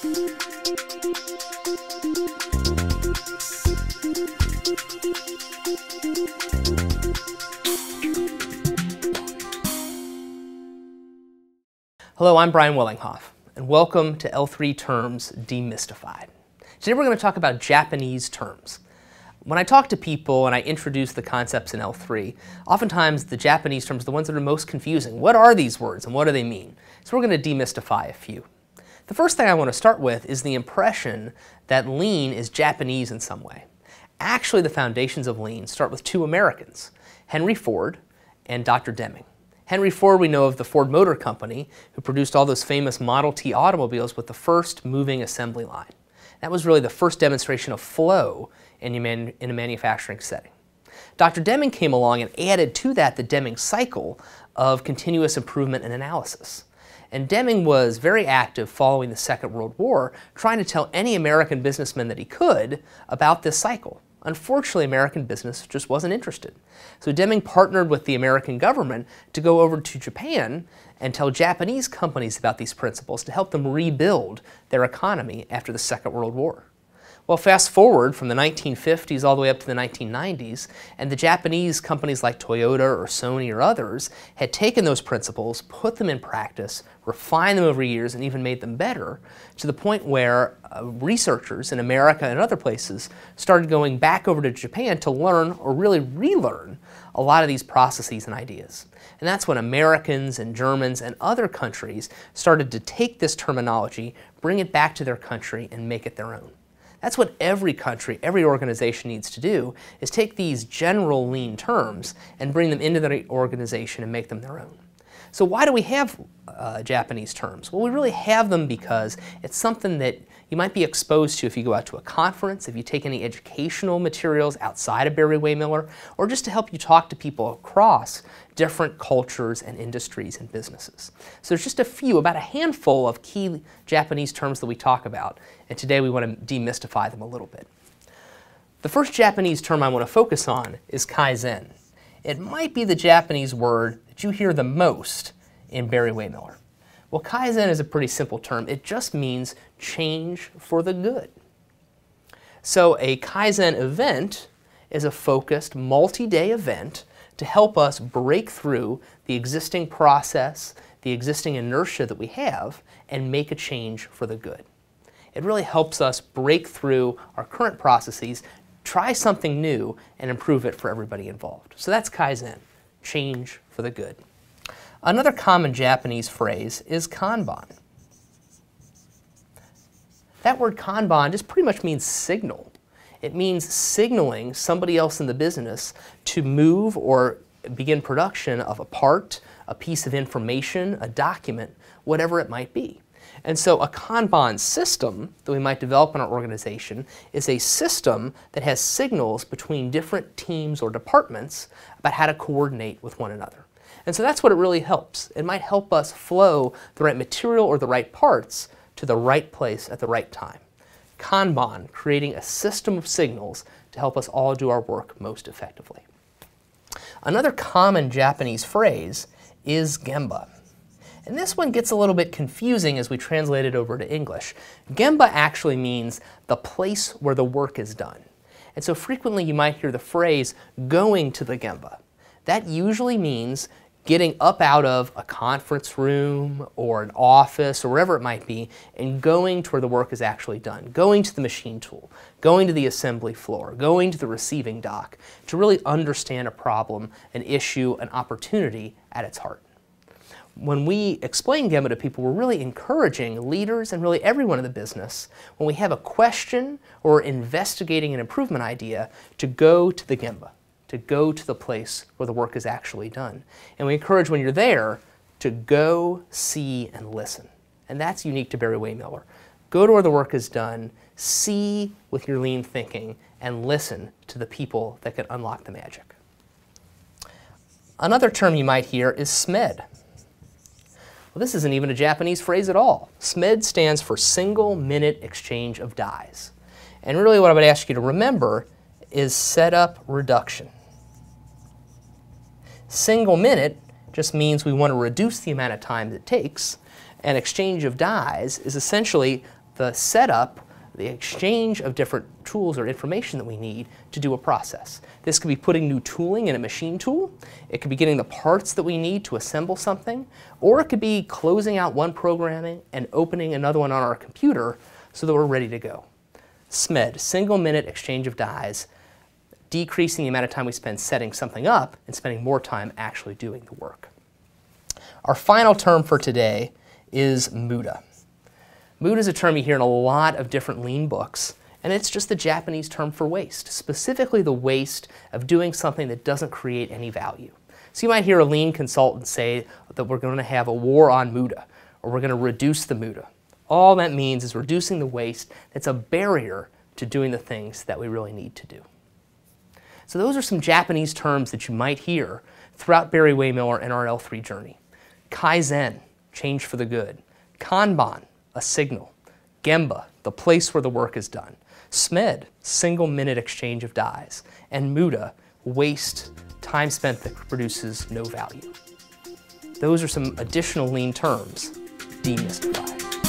Hello, I'm Brian Willinghoff, and welcome to L3 Terms Demystified. Today we're going to talk about Japanese terms. When I talk to people and I introduce the concepts in L3, oftentimes the Japanese terms are the ones that are most confusing. What are these words and what do they mean? So we're going to demystify a few. The first thing I want to start with is the impression that lean is Japanese in some way. Actually, the foundations of lean start with two Americans, Henry Ford and Dr. Deming. Henry Ford, we know of the Ford Motor Company, who produced all those famous Model T automobiles with the first moving assembly line. That was really the first demonstration of flow in a manufacturing setting. Dr. Deming came along and added to that the Deming cycle of continuous improvement and analysis. And Deming was very active following the Second World War, trying to tell any American businessman that he could about this cycle. Unfortunately, American business just wasn't interested. So Deming partnered with the American government to go over to Japan and tell Japanese companies about these principles to help them rebuild their economy after the Second World War. Well, fast forward from the 1950s all the way up to the 1990s, and the Japanese companies like Toyota or Sony or others had taken those principles, put them in practice, refined them over years, and even made them better, to the point where researchers in America and other places started going back over to Japan to learn, or really relearn, a lot of these processes and ideas. And that's when Americans and Germans and other countries started to take this terminology, bring it back to their country, and make it their own. That's what every country, every organization needs to do, is take these general lean terms and bring them into their organization and make them their own. So why do we have Japanese terms? Well, we really have them because it's something that you might be exposed to if you go out to a conference, if you take any educational materials outside of Barry-Wehmiller, or just to help you talk to people across different cultures and industries and businesses. So there's just a few, about a handful of key Japanese terms that we talk about, and today we want to demystify them a little bit. The first Japanese term I want to focus on is Kaizen. It might be the Japanese word that you hear the most in Barry-Wehmiller. Well, Kaizen is a pretty simple term. It just means change for the good. So a Kaizen event is a focused, multi-day event to help us break through the existing process, the existing inertia that we have, and make a change for the good. It really helps us break through our current processes, try something new, and improve it for everybody involved. So that's Kaizen, change for the good. Another common Japanese phrase is Kanban. That word Kanban just pretty much means signal. It means signaling somebody else in the business to move or begin production of a part, a piece of information, a document, whatever it might be. And so a Kanban system that we might develop in our organization is a system that has signals between different teams or departments about how to coordinate with one another. And so that's what it really helps. It might help us flow the right material or the right parts to the right place at the right time. Kanban, creating a system of signals to help us all do our work most effectively. Another common Japanese phrase is Gemba. And this one gets a little bit confusing as we translate it over to English. Gemba actually means the place where the work is done. And so frequently you might hear the phrase going to the Gemba. That usually means getting up out of a conference room or an office or wherever it might be and going to where the work is actually done, going to the machine tool, going to the assembly floor, going to the receiving dock to really understand a problem, an issue, an opportunity at its heart. When we explain Gemba to people, we're really encouraging leaders and really everyone in the business, when we have a question or investigating an improvement idea, to go to the Gemba, to go to the place where the work is actually done. And we encourage when you're there to go, see, and listen. And that's unique to Barry-Wehmiller. Go to where the work is done, see with your lean thinking, and listen to the people that can unlock the magic. Another term you might hear is SMED. Well, this isn't even a Japanese phrase at all. SMED stands for Single Minute Exchange of Dies. And really what I would ask you to remember is setup reduction. Single minute just means we want to reduce the amount of time it takes, and exchange of dies is essentially the setup, the exchange of different tools or information that we need to do a process. This could be putting new tooling in a machine tool, it could be getting the parts that we need to assemble something, or it could be closing out one programming and opening another one on our computer so that we're ready to go. SMED, single minute exchange of dies, decreasing the amount of time we spend setting something up and spending more time actually doing the work. Our final term for today is muda. Muda is a term you hear in a lot of different lean books, and it's just the Japanese term for waste, specifically the waste of doing something that doesn't create any value. So you might hear a lean consultant say that we're going to have a war on muda, or we're going to reduce the muda. All that means is reducing the waste that's a barrier to doing the things that we really need to do. So those are some Japanese terms that you might hear throughout Barry Waymiller and our L3 journey. Kaizen, change for the good. Kanban, a signal. Gemba, the place where the work is done. SMED, single minute exchange of dies. And muda, waste, time spent that produces no value. Those are some additional lean terms demystified.